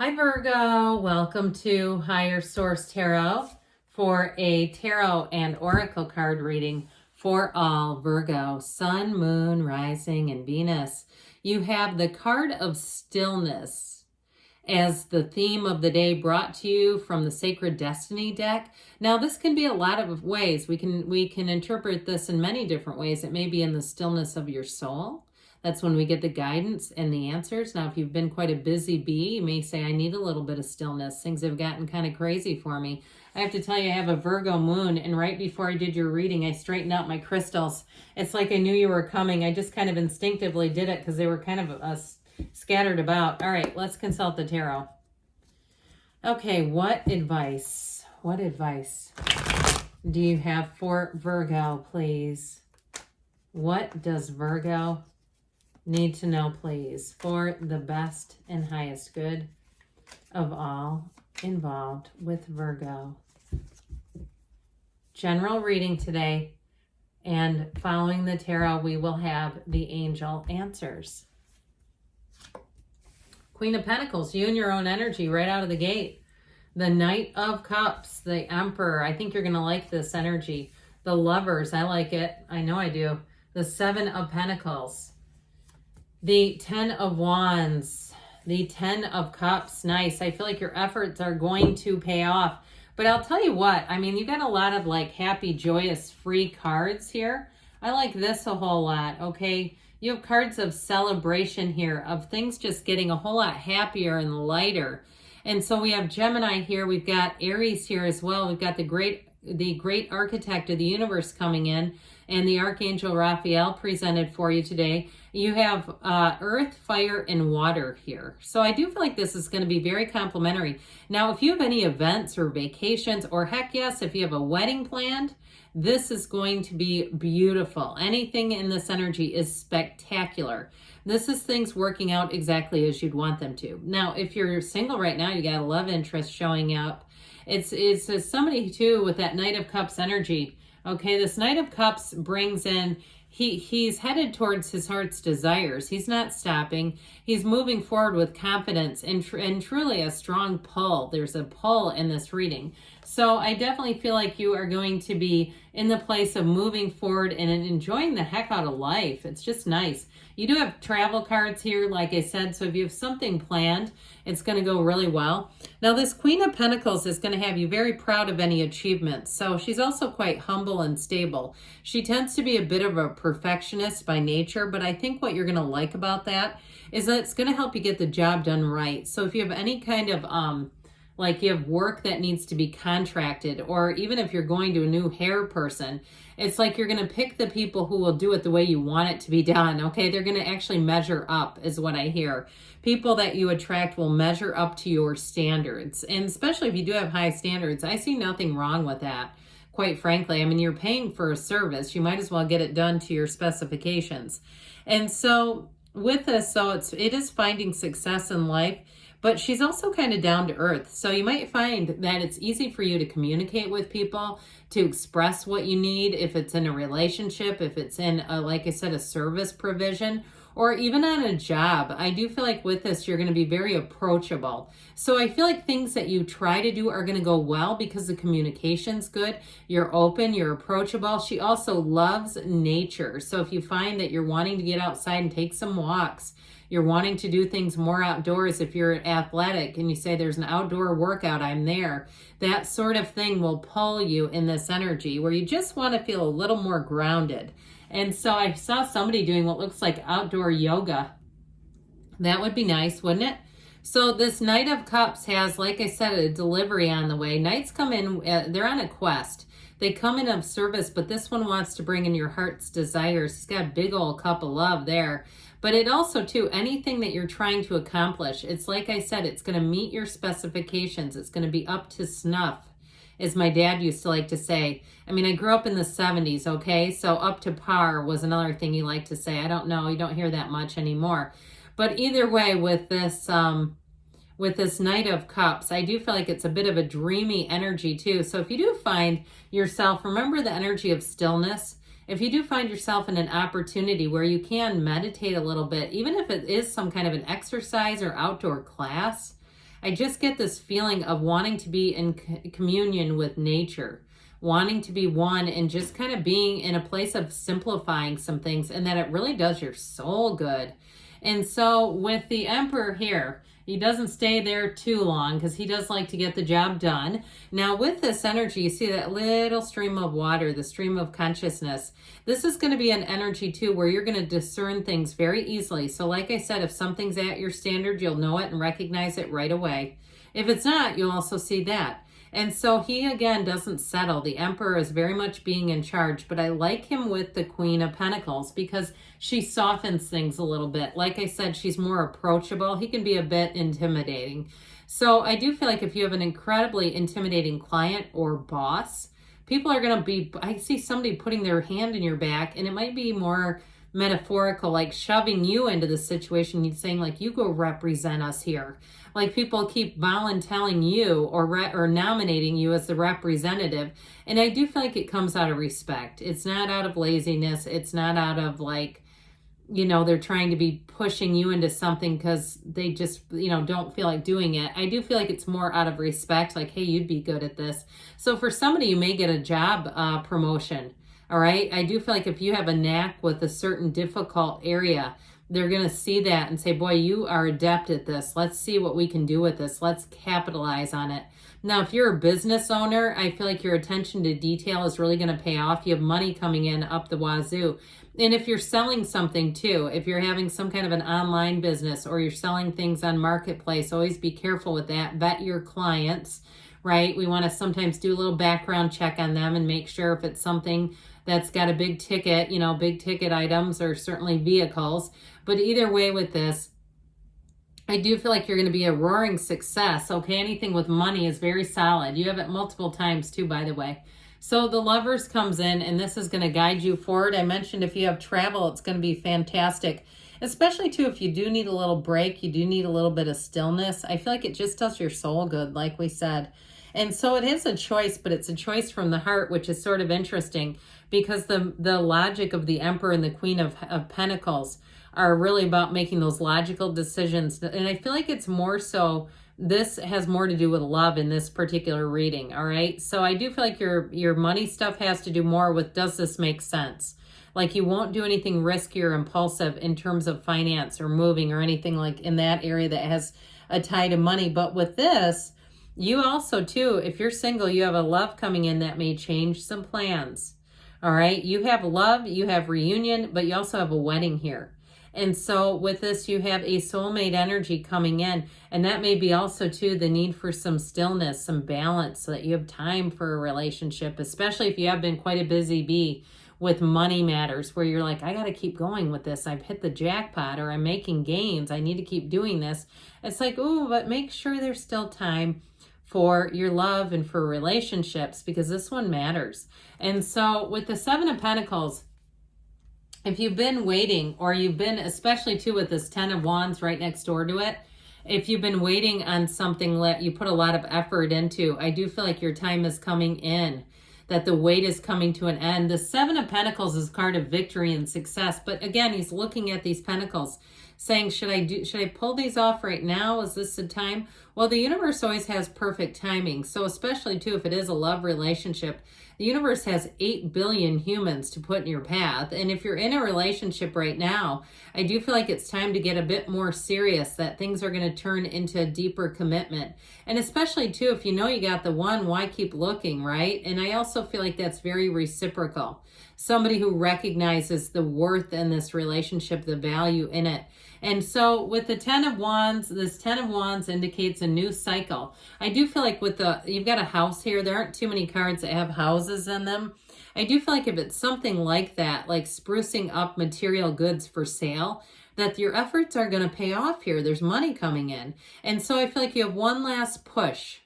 Hi Virgo, welcome to Higher Source Tarot for a tarot and oracle card reading for all Virgo, Sun, Moon, Rising, and Venus. You have the card of stillness as the theme of the day, brought to you from the Sacred Destiny deck. Now this can be a lot of ways. We can interpret this in many different ways. It may be in the stillness of your soul. That's when we get the guidance and the answers. Now, if you've been quite a busy bee, you may say, I need a little bit of stillness. Things have gotten kind of crazy for me. I have to tell you, I have a Virgo moon, and right before I did your reading, I straightened out my crystals. It's like I knew you were coming. I just kind of instinctively did it because they were kind of scattered about. All right, let's consult the tarot. Okay, what advice do you have for Virgo, please? What does Virgo need to know, please, for the best and highest good of all involved with Virgo? General reading today, and following the tarot, we will have the angel answers. Queen of Pentacles, you and your own energy right out of the gate. The Knight of Cups, the Emperor. I think you're going to like this energy. The Lovers, I like it. I know I do. The Seven of Pentacles. The Ten of Wands, the Ten of Cups. Nice. I feel like your efforts are going to pay off. But I'll tell you what, I mean, you got a lot of like happy, joyous, free cards here. I like this a whole lot, okay? You have cards of celebration here, of things just getting a whole lot happier and lighter. And so we have Gemini here. We've got Aries here as well. We've got the great architect of the universe coming in, and the Archangel Raphael presented for you today. You have earth, fire, and water here. So I do feel like this is going to be very complimentary. Now, if you have any events or vacations, or heck yes, if you have a wedding planned, this is going to be beautiful. Anything in this energy is spectacular. This is things working out exactly as you'd want them to. Now, if you're single right now, you got a love interest showing up. It's somebody too with that Knight of Cups energy. Okay, this Knight of Cups brings in, he's headed towards his heart's desires. He's not stopping. He's moving forward with confidence and truly a strong pull. There's a pull in this reading. So I definitely feel like you are going to be in the place of moving forward and enjoying the heck out of life. It's just nice. You do have travel cards here, like I said, so if you have something planned, it's going to go really well. Now, this Queen of Pentacles is going to have you very proud of any achievements. So she's also quite humble and stable. She tends to be a bit of a perfectionist by nature, but I think what you're going to like about that is that it's going to help you get the job done right. So if you have any kind of like you have work that needs to be contracted, or even if you're going to a new hair person, it's like you're going to pick the people who will do it the way you want it to be done, okay? They're going to actually measure up, is what I hear. People that you attract will measure up to your standards, and especially if you do have high standards, I see nothing wrong with that, quite frankly. I mean, you're paying for a service. You might as well get it done to your specifications. And so with this, so it is finding success in life, but she's also kind of down to earth. So you might find that it's easy for you to communicate with people, to express what you need, if it's in a relationship, if it's in, like I said, a service provision, or even on a job. I do feel like with this, you're going to be very approachable. So I feel like things that you try to do are going to go well because the communication's good. You're open, you're approachable. She also loves nature. So if you find that you're wanting to get outside and take some walks, you're wanting to do things more outdoors, if you're athletic and you say there's an outdoor workout, I'm there. That sort of thing will pull you in this energy where you just want to feel a little more grounded. And so I saw somebody doing what looks like outdoor yoga. That would be nice, wouldn't it? So this Knight of Cups has, like I said, a delivery on the way. Knights come in, they're on a quest. They come in of service, but this one wants to bring in your heart's desires. He's got a big old cup of love there. But it also, too, anything that you're trying to accomplish, it's like I said, it's going to meet your specifications. It's going to be up to snuff, as my dad used to like to say. I mean, I grew up in the 70s, okay? So up to par was another thing he liked to say. I don't know. You don't hear that much anymore. But either way, with this Knight of Cups, I do feel like it's a bit of a dreamy energy, too. So if you do find yourself, remember the energy of stillness. If you do find yourself in an opportunity where you can meditate a little bit, even if it is some kind of an exercise or outdoor class, I just get this feeling of wanting to be in communion with nature, wanting to be one and just kind of being in a place of simplifying some things, and that it really does your soul good. And so with the Emperor here, he doesn't stay there too long because he does like to get the job done. Now with this energy, you see that little stream of water, the stream of consciousness. This is going to be an energy too where you're going to discern things very easily. So like I said, if something's at your standard, you'll know it and recognize it right away. If it's not, you'll also see that. And so he, again, doesn't settle. The Emperor is very much being in charge, but I like him with the Queen of Pentacles because she softens things a little bit. Like I said, she's more approachable. He can be a bit intimidating. So I do feel like if you have an incredibly intimidating client or boss, people are going to be, I see somebody putting their hand in your back, and it might be more metaphorical, like shoving you into the situation. You're saying like, you go represent us here. Like people keep volunteering you or nominating you as the representative. And I do feel like it comes out of respect. It's not out of laziness. It's not out of like, you know, they're trying to be pushing you into something because they just, you know, don't feel like doing it. I do feel like it's more out of respect. Like, hey, you'd be good at this. So for somebody, you may get a job promotion. All right. I do feel like if you have a knack with a certain difficult area, they're going to see that and say, boy, you are adept at this. Let's see what we can do with this. Let's capitalize on it. Now, if you're a business owner, I feel like your attention to detail is really going to pay off. You have money coming in up the wazoo. And if you're selling something too, if you're having some kind of an online business or you're selling things on Marketplace, always be careful with that. Vet your clients, right? We want to sometimes do a little background check on them and make sure if it's something that's got a big ticket, you know, big ticket items or certainly vehicles. But either way with this, I do feel like you're going to be a roaring success. Okay, anything with money is very solid. You have it multiple times too, by the way. So the Lovers comes in, and this is going to guide you forward. I mentioned if you have travel, it's going to be fantastic. Especially too, if you do need a little break, you do need a little bit of stillness. I feel like it just does your soul good, like we said. And so it is a choice, but it's a choice from the heart, which is sort of interesting because the logic of the Emperor and the Queen of Pentacles are really about making those logical decisions. And I feel like it's more so, this has more to do with love in this particular reading, all right? So I do feel like your money stuff has to do more with, does this make sense? Like you won't do anything risky or impulsive in terms of finance or moving or anything like in that area that has a tie to money. But with this, you also too, if you're single, you have a love coming in that may change some plans, all right? You have love, you have reunion, but you also have a wedding here. And so with this, you have a soulmate energy coming in. And that may be also, too, the need for some stillness, some balance, so that you have time for a relationship, especially if you have been quite a busy bee with money matters, where you're like, I got to keep going with this. I've hit the jackpot, or I'm making gains. I need to keep doing this. It's like, oh, but make sure there's still time for your love and for relationships, because this one matters. And so with the Seven of Pentacles, if you've been waiting, or you've been, especially too with this 10 of Wands right next door to it, if you've been waiting on something that you put a lot of effort into, I do feel like your time is coming in, that the wait is coming to an end. The Seven of Pentacles is a card of victory and success. But again, he's looking at these pentacles saying, should I pull these off right now? Is this the time? Well, the universe always has perfect timing. So especially too, if it is a love relationship, the universe has 8 billion humans to put in your path. And if you're in a relationship right now, I do feel like it's time to get a bit more serious, that things are going to turn into a deeper commitment. And especially too, if you know you got the one, why keep looking, right? And I also feel like that's very reciprocal. Somebody who recognizes the worth in this relationship, the value in it. And so with the 10 of Wands, this 10 of Wands indicates a new cycle. I do feel like with you've got a house here. There aren't too many cards that have houses in them. I do feel like if it's something like that, like sprucing up material goods for sale, that your efforts are going to pay off here. There's money coming in. And so I feel like you have one last push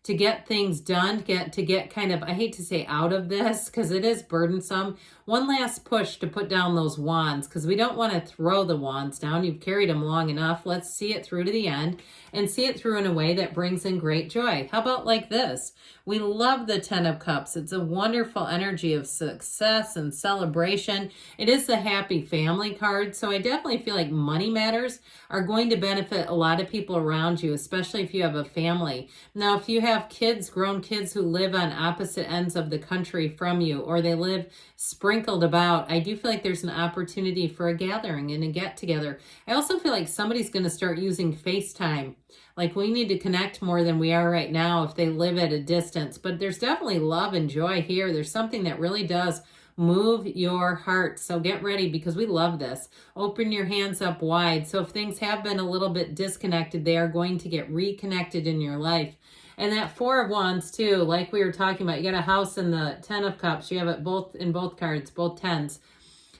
to get things done, to get kind of, I hate to say out of this because it is burdensome. one last push to put down those wands, because we don't want to throw the wands down. You've carried them long enough. Let's see it through to the end and see it through in a way that brings in great joy. How about like this? We love the 10 of Cups. It's a wonderful energy of success and celebration. It is the happy family card, so I definitely feel like money matters are going to benefit a lot of people around you, especially if you have a family. Now, if you have kids, grown kids who live on opposite ends of the country from you, or they live sprinkled about, I do feel like there's an opportunity for a gathering and a get together. I also feel like somebody's going to start using FaceTime. Like, we need to connect more than we are right now if they live at a distance. But there's definitely love and joy here. There's something that really does move your heart. So get ready, because we love this. Open your hands up wide. So if things have been a little bit disconnected, they are going to get reconnected in your life. And that 4 of Wands too, like we were talking about, you got a house in the 10 of Cups. You have it both in both cards, both 10s.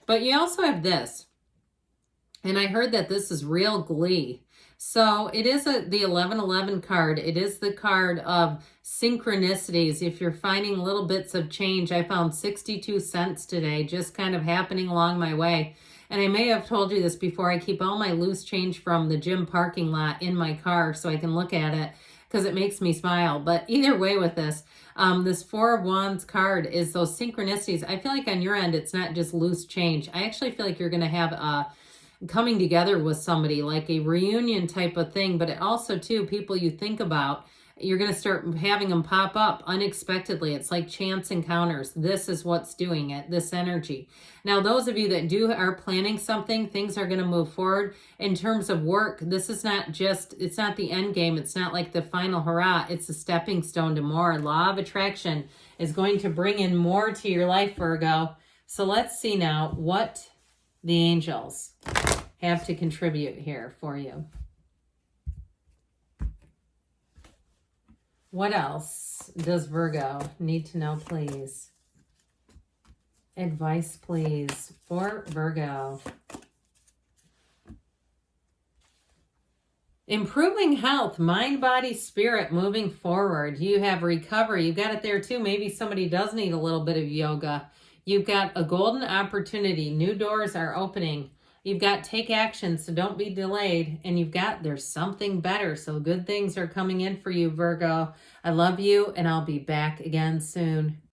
But you also have this. And I heard that this is real glee. So it is the 1111 card. It is the card of synchronicities. If you're finding little bits of change, I found 62 cents today, just kind of happening along my way. And I may have told you this before. I keep all my loose change from the gym parking lot in my car so I can look at it, because it makes me smile. But either way with this, this 4 of Wands card is those synchronicities. I feel like on your end, it's not just loose change. I actually feel like you're going to have a coming together with somebody, like a reunion type of thing. But it also too, people you think about, you're going to start having them pop up unexpectedly. It's like chance encounters. This is what's doing it, this energy. Now, those of you that are planning something, things are going to move forward. In terms of work, this is not just, it's not the end game. It's not like the final hurrah. It's a stepping stone to more. Law of attraction is going to bring in more to your life, Virgo. So let's see now what the angels have to contribute here for you. What else does Virgo need to know, please? Advice, please, for Virgo. Improving health, mind, body, spirit, moving forward. You have recovery. You got it there too. Maybe somebody does need a little bit of yoga. You've got a golden opportunity. New doors are opening. You've got take action, so don't be delayed. And you've got there's something better. So good things are coming in for you, Virgo. I love you, and I'll be back again soon.